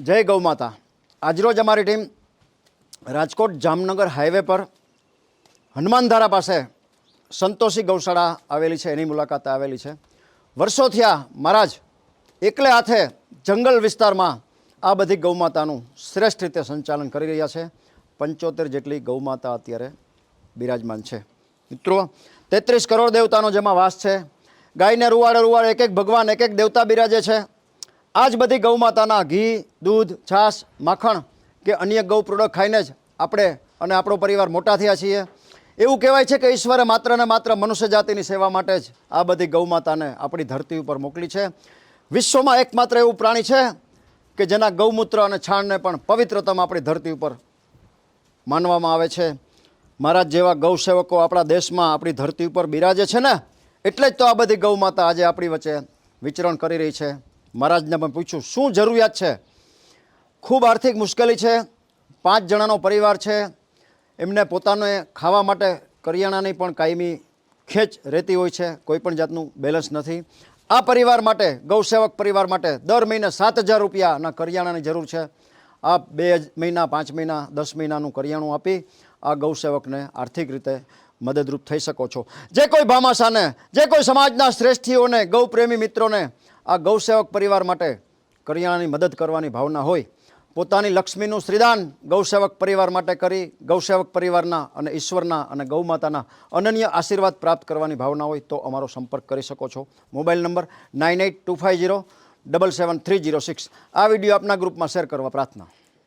જય ગૌ માતા। આજરોજ અમારી ટીમ રાજકોટ જામનગર હાઈવે પર હનુમાનધારા પાસે સંતોષી ગૌશાળા આવેલી છે, એની મુલાકાતે આવેલી છે। વર્ષોથી આ મહારાજ એકલે હાથે જંગલ વિસ્તારમાં આ બધી ગૌમાતાનું શ્રેષ્ઠ રીતે સંચાલન કરી રહ્યા છે। 75 જેટલી ગૌમાતા અત્યારે બિરાજમાન છે। મિત્રો, 33 કરોડ દેવતાનો જેમાં વાસ છે। ગાયને રૂવાડે એક એક ભગવાન, એક એક દેવતા બિરાજે છે। આ જ બધી ગૌમાતાના ઘી, દૂધ, છાશ, માખણ કે અન્ય ગૌ પ્રોડક્ટ ખાઈને જ આપણે અને આપણો પરિવાર મોટા થયા છીએ। એવું કહેવાય છે કે ઈશ્વરે માત્ર ને માત્ર મનુષ્ય જાતિની સેવા માટે જ આ બધી ગૌમાતાને આપણી ધરતી ઉપર મોકલી છે। વિશ્વમાં એકમાત્ર એવું પ્રાણી છે કે જેના ગૌમૂત્ર અને છાણને પણ પવિત્રતમ આપણી ધરતી ઉપર માનવામાં આવે છે। મહારાજ જેવા ગૌ સેવકો આપણા દેશમાં આપણી ધરતી ઉપર બિરાજે છે ને, એટલે જ તો આ બધી ગૌમાતા આજે આપણી વચ્ચે વિચરણ કરી રહી છે। મહારાજને પણ પૂછ્યું શું જરૂરિયાત છે। ખૂબ આર્થિક મુશ્કેલી છે, 5 જણાનો પરિવાર છે, એમને પોતાને ખાવા માટે કરિયાણાની પણ કાયમી ખેંચ રહેતી હોય છે, કોઈ પણ જાતનું બેલેન્સ નથી। આ પરિવાર માટે, ગૌસેવક પરિવાર માટે દર મહિને 7,000 રૂપિયાના કરિયાણાની જરૂર છે। આ 2 મહિના, 5 મહિના, 10 મહિનાનું કરિયાણું આપી આ ગૌસેવકને આર્થિક રીતે મદદરૂપ થઈ શકો છો। જે કોઈ ભામાશાને, જે કોઈ સમાજના શ્રેષ્ઠીઓને, ગૌપ્રેમી મિત્રોને આ ગૌસેવક પરિવાર માટે કરિયાણાની મદદ કરવાની ભાવના હોય, પોતાની લક્ષ્મીનું શ્રીદાન ગૌસેવક પરિવાર માટે કરી ગૌસેવક પરિવારના અને ઈશ્વરના અને ગૌમાતાના અનન્ય આશીર્વાદ પ્રાપ્ત કરવાની ભાવના હોય તો અમારો સંપર્ક કરી શકો છો। Mobile number 9825077306। આ વિડીયો આપના ગ્રુપમાં શેર કરવા પ્રાર્થના।